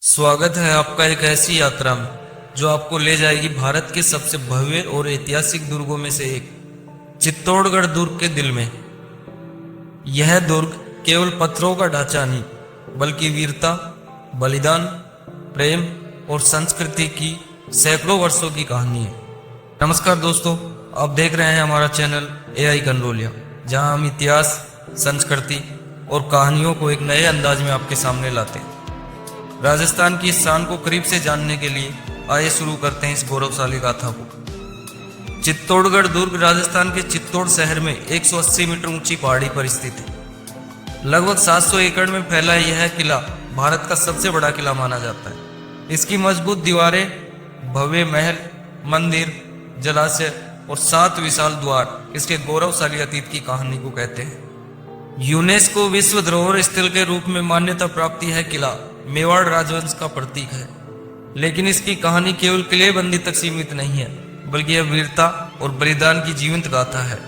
स्वागत है आपका एक ऐसी यात्रा में जो आपको ले जाएगी भारत के सबसे भव्य और ऐतिहासिक दुर्गों में से एक, चित्तौड़गढ़ दुर्ग के दिल में। यह दुर्ग केवल पत्थरों का ढांचा नहीं, बल्कि वीरता, बलिदान, प्रेम और संस्कृति की सैकड़ों वर्षों की कहानी है। नमस्कार दोस्तों, आप देख रहे हैं हमारा चैनल AI गनरोलिया, जहां हम इतिहास, संस्कृति और कहानियों को एक नए अंदाज में आपके सामने लाते हैं। राजस्थान की इस शान को करीब से जानने के लिए आइए शुरू करते हैं इस गौरवशाली गाथा को। चित्तौड़गढ़ दुर्ग राजस्थान के चित्तौड़ शहर में 180 मीटर ऊंची पहाड़ी पर स्थित है। लगभग 700 एकड़ में फैला यह किला भारत का सबसे बड़ा किला माना जाता है। इसकी मजबूत दीवारें, भव्य महल, मंदिर, जलाशय और 7 विशाल द्वार इसके गौरवशाली अतीत की कहानी को कहते हैं। यूनेस्को विश्व धरोहर स्थल के रूप में मान्यता प्राप्त यह किला मेवाड़ राजवंश का प्रतीक है। लेकिन इसकी कहानी केवल किलेबंदी तक सीमित नहीं है, बल्कि यह वीरता और बलिदान की जीवंत गाथा है।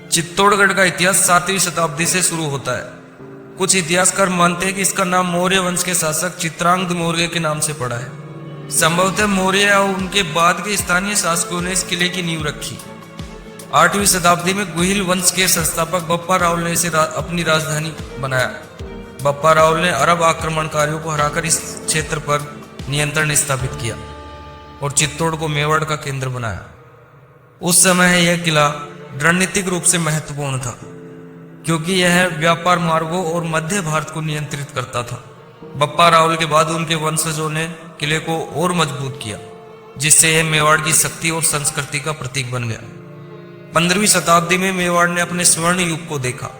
चित्तौड़गढ़ का इतिहास 7वीं शताब्दी से शुरू होता है। कुछ इतिहासकार मानते हैं कि इसका नाम मौर्य वंश के शासक चित्रांगद मौर्य के नाम से पड़ा है। संभवतः मौर्य या उनके बाद के स्थानीय शासकों ने इस किले की नींव रखी। 8वीं शताब्दी में गुहिल वंश के संस्थापक बप्पा रावल ने इसे अपनी राजधानी बनाया। बप्पा रावल ने अरब आक्रमणकारियों को हराकर इस क्षेत्र पर नियंत्रण स्थापित किया और चित्तौड़ को मेवाड़ का केंद्र बनाया। उस समय यह किला रणनीतिक रूप से महत्वपूर्ण था, क्योंकि यह व्यापार मार्गों और मध्य भारत को नियंत्रित करता था। बप्पा रावल के बाद उनके वंशजों ने किले को और मजबूत किया, जिससे यह मेवाड़ की शक्ति और संस्कृति का प्रतीक बन गया। 15वीं शताब्दी में मेवाड़ ने अपने स्वर्ण युग को देखा,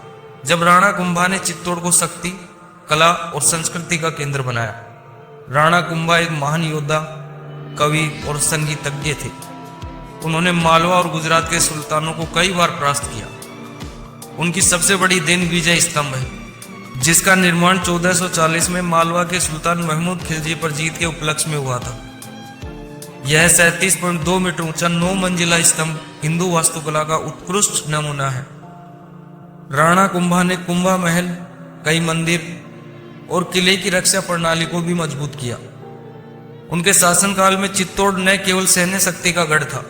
जब राणा कुंभा ने चित्तौड़ को शक्ति, कला और संस्कृति का केंद्र बनाया। राणा कुंभा एक महान योद्धा, कवि और संगीतज्ञ थे। उन्होंने मालवा और गुजरात के सुल्तानों को कई बार परास्त किया। उनकी सबसे बड़ी देन विजय स्तंभ है, जिसका निर्माण 1440 में मालवा के सुल्तान महमूद खिलजी पर जीत के उपलक्ष्य में हुआ था। यह 37.2 मीटर ऊंचा 9 मंजिला स्तंभ हिंदू वास्तुकला का उत्कृष्ट नमूना है। राणा कुंभा ने कुंभा महल, कई मंदिर और किले की रक्षा प्रणाली को भी मजबूत किया। उनके शासनकाल में चित्तौड़ न केवल सैन्य शक्ति का गढ़ था,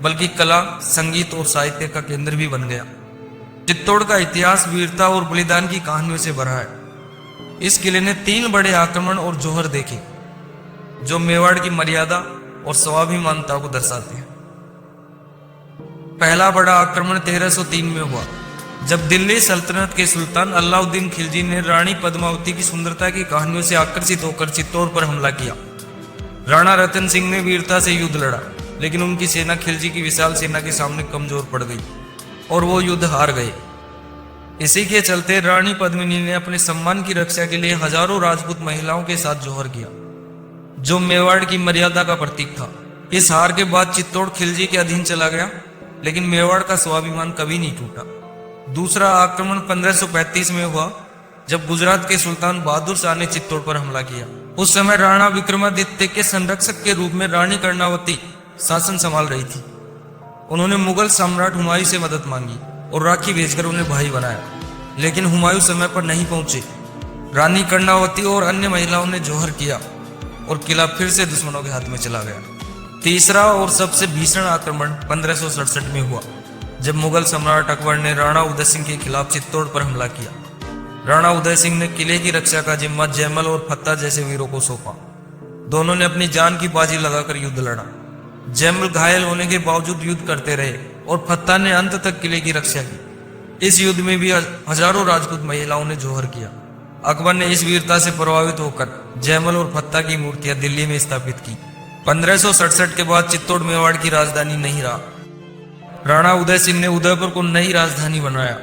बल्कि कला, संगीत और साहित्य का केंद्र भी बन गया। चित्तौड़ का इतिहास वीरता और बलिदान की कहानियों से भरा है। इस किले ने 3 बड़े आक्रमण और जौहर देखे, जो मेवाड़ की मर्यादा और स्वाभिमानता को दर्शाते हैं। पहला बड़ा आक्रमण 1303 में हुआ, जब दिल्ली सल्तनत के सुल्तान अलाउद्दीन खिलजी ने रानी पद्मावती की सुंदरता की कहानियों से आकर्षित होकर चित्तौड़ पर हमला किया। राणा रतन सिंह ने वीरता से युद्ध लड़ा, लेकिन उनकी सेना खिलजी की विशाल सेना के सामने कमजोर पड़ गई और वो युद्ध हार गए। इसी के चलते रानी पद्मिनी ने अपने सम्मान की रक्षा के लिए हजारों राजपूत महिलाओं के साथ जौहर किया, जो मेवाड़ की मर्यादा का प्रतीक था। इस हार के बाद चित्तौड़ खिलजी के अधीन चला गया, लेकिन मेवाड़ का स्वाभिमान कभी नहीं टूटा। दूसरा आक्रमण 1535 में हुआ, जब गुजरात के सुल्तान बहादुर शाह ने चित्तौड़ पर हमला किया। उस समय राणा विक्रमादित्य के संरक्षक के रूप में रानी कर्णावती शासन संभाल रही थी। उन्होंने मुगल सम्राट हुमायूं से मदद मांगी और राखी भेजकर उन्हें भाई बनाया, लेकिन हुमायूं समय पर नहीं पहुंचे। रानी कर्णावती और अन्य महिलाओं ने जौहर किया और किला फिर से दुश्मनों के हाथ में चला गया। तीसरा और सबसे भीषण आक्रमण 1567 में हुआ, जब मुगल सम्राट अकबर ने राणा उदय सिंह के खिलाफ चित्तौड़ पर हमला किया। राणा उदय सिंह ने किले की रक्षा का जिम्मा जयमल और फत्ता जैसे वीरों को सौंपा। दोनों ने अपनी जान की बाजी लगाकर युद्ध लड़ा। जयमल घायल होने के बावजूद युद्ध करते रहे और फत्ता ने अंत तक किले की रक्षा की। इस युद्ध में भी हजारों राजपूत महिलाओं ने जौहर किया। अकबर ने इस वीरता से प्रभावित होकर जयमल और फत्ता की मूर्तियां दिल्ली में स्थापित की। 1567 के बाद चित्तौड़ मेवाड़ की राजधानी नहीं रहा। राणा उदय सिंह ने उदयपुर को नई राजधानी बनाया,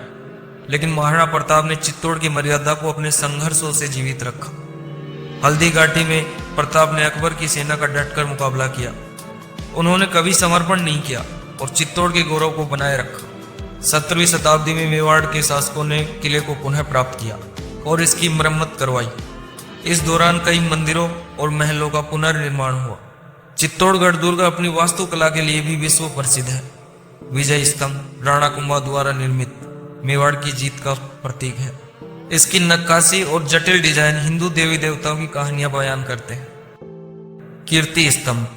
लेकिन महाराणा प्रताप ने चित्तौड़ की मर्यादा को अपने संघर्षों से जीवित रखा। हल्दी घाटी में प्रताप ने अकबर की सेना का डटकर मुकाबला किया। उन्होंने कभी समर्पण नहीं किया और चित्तौड़ के गौरव को बनाए रखा। 17वीं शताब्दी में मेवाड़ के शासकों ने किले को पुनः प्राप्त किया और इसकी मरम्मत करवाई। इस दौरान कई मंदिरों और महलों का पुनर्निर्माण हुआ। चित्तौड़गढ़ दुर्ग अपनी वास्तुकला के लिए भी विश्व प्रसिद्ध है। विजय स्तंभ राणा कुंभा द्वारा निर्मित मेवाड़ की जीत का प्रतीक है। इसकी नक्काशी और जटिल डिजाइन हिंदू देवी देवताओं की कहानियां बयान करते हैं। कीर्ति स्तंभ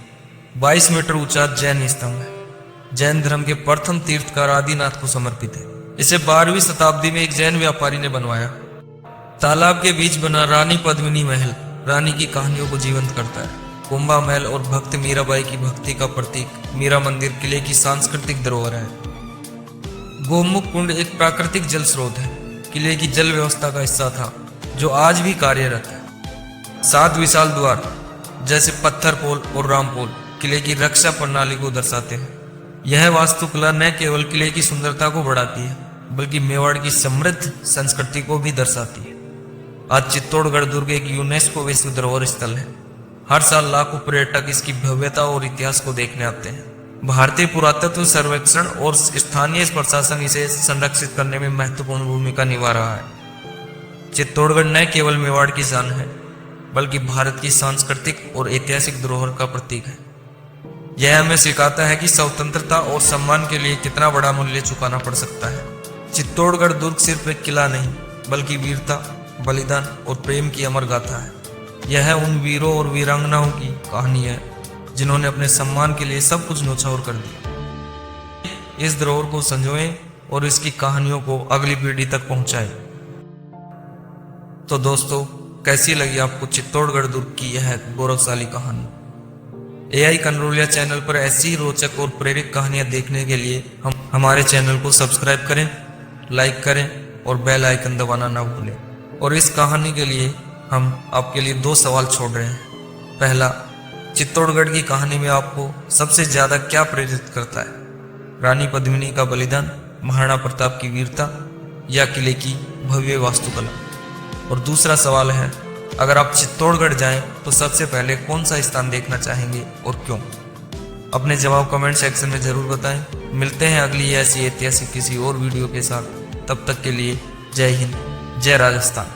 22 मीटर ऊंचा जैन स्तंभ है। जैन धर्म के प्रथम तीर्थकार आदिनाथ को समर्पित है। इसे 12वीं शताब्दी में एक जैन व्यापारी ने बनवाया। तालाब के बीच बना रानी पद्मिनी महल रानी की कहानियों को जीवंत करता है। कुंभा महल और भक्त मीराबाई की भक्ति का प्रतीक मीरा मंदिर किले की सांस्कृतिक धरोहर है। गोमुख कुंड एक प्राकृतिक जल स्रोत है। किले की जल व्यवस्था का हिस्सा था जो आज भी कार्यरत है। 7 विशाल द्वार जैसे पत्थर पोल और राम पोल किले की रक्षा प्रणाली को दर्शाते हैं। यह वास्तुकला न केवल किले की सुंदरता को बढ़ाती है बल्कि मेवाड़ की समृद्ध संस्कृति को भी दर्शाती है। आज चित्तौड़गढ़ दुर्ग एक यूनेस्को विश्व धरोहर स्थल है। हर साल लाखों पर्यटक इसकी भव्यता और इतिहास को देखने आते हैं। भारतीय पुरातत्व सर्वेक्षण और स्थानीय प्रशासन इसे संरक्षित करने में महत्वपूर्ण भूमिका निभा रहा है। चित्तौड़गढ़ न केवल मेवाड़ की शान है बल्कि भारत की सांस्कृतिक और ऐतिहासिक धरोहर का प्रतीक है। यह हमें सिखाता है कि स्वतंत्रता और सम्मान के लिए कितना बड़ा मूल्य चुकाना पड़ सकता है। चित्तौड़गढ़ दुर्ग सिर्फ एक किला नहीं बल्कि वीरता, बलिदान और प्रेम की अमर गाथा है। यह उन वीरों और वीरांगनाओं की कहानी है जिन्होंने अपने सम्मान के लिए सब कुछ न्योछावर कर दिया। इस धरोहर को संजोएं और इसकी कहानियों को अगली पीढ़ी तक पहुंचाएं। तो दोस्तों, कैसी लगी आपको चित्तौड़गढ़ दुर्ग की यह गौरवशाली कहानी? AI कनरोलिया चैनल पर ऐसी ही रोचक और प्रेरक कहानियां देखने के लिए हमारे चैनल को सब्सक्राइब करें, लाइक करें और बेल आइकन दबाना ना भूलें। और इस कहानी के लिए हम आपके लिए 2 सवाल छोड़ रहे हैं। पहला, चित्तौड़गढ़ की कहानी में आपको सबसे ज्यादा क्या प्रेरित करता है? रानी पद्मिनी का बलिदान, महाराणा प्रताप की वीरता या किले की भव्य वास्तुकला? और दूसरा सवाल है, अगर आप चित्तौड़गढ़ जाएं तो सबसे पहले कौन सा स्थान देखना चाहेंगे और क्यों? अपने जवाब कमेंट सेक्शन में जरूर बताएं। मिलते हैं अगली ऐसी ऐतिहासिक किसी और वीडियो के साथ। तब तक के लिए जय हिंद, जय राजस्थान।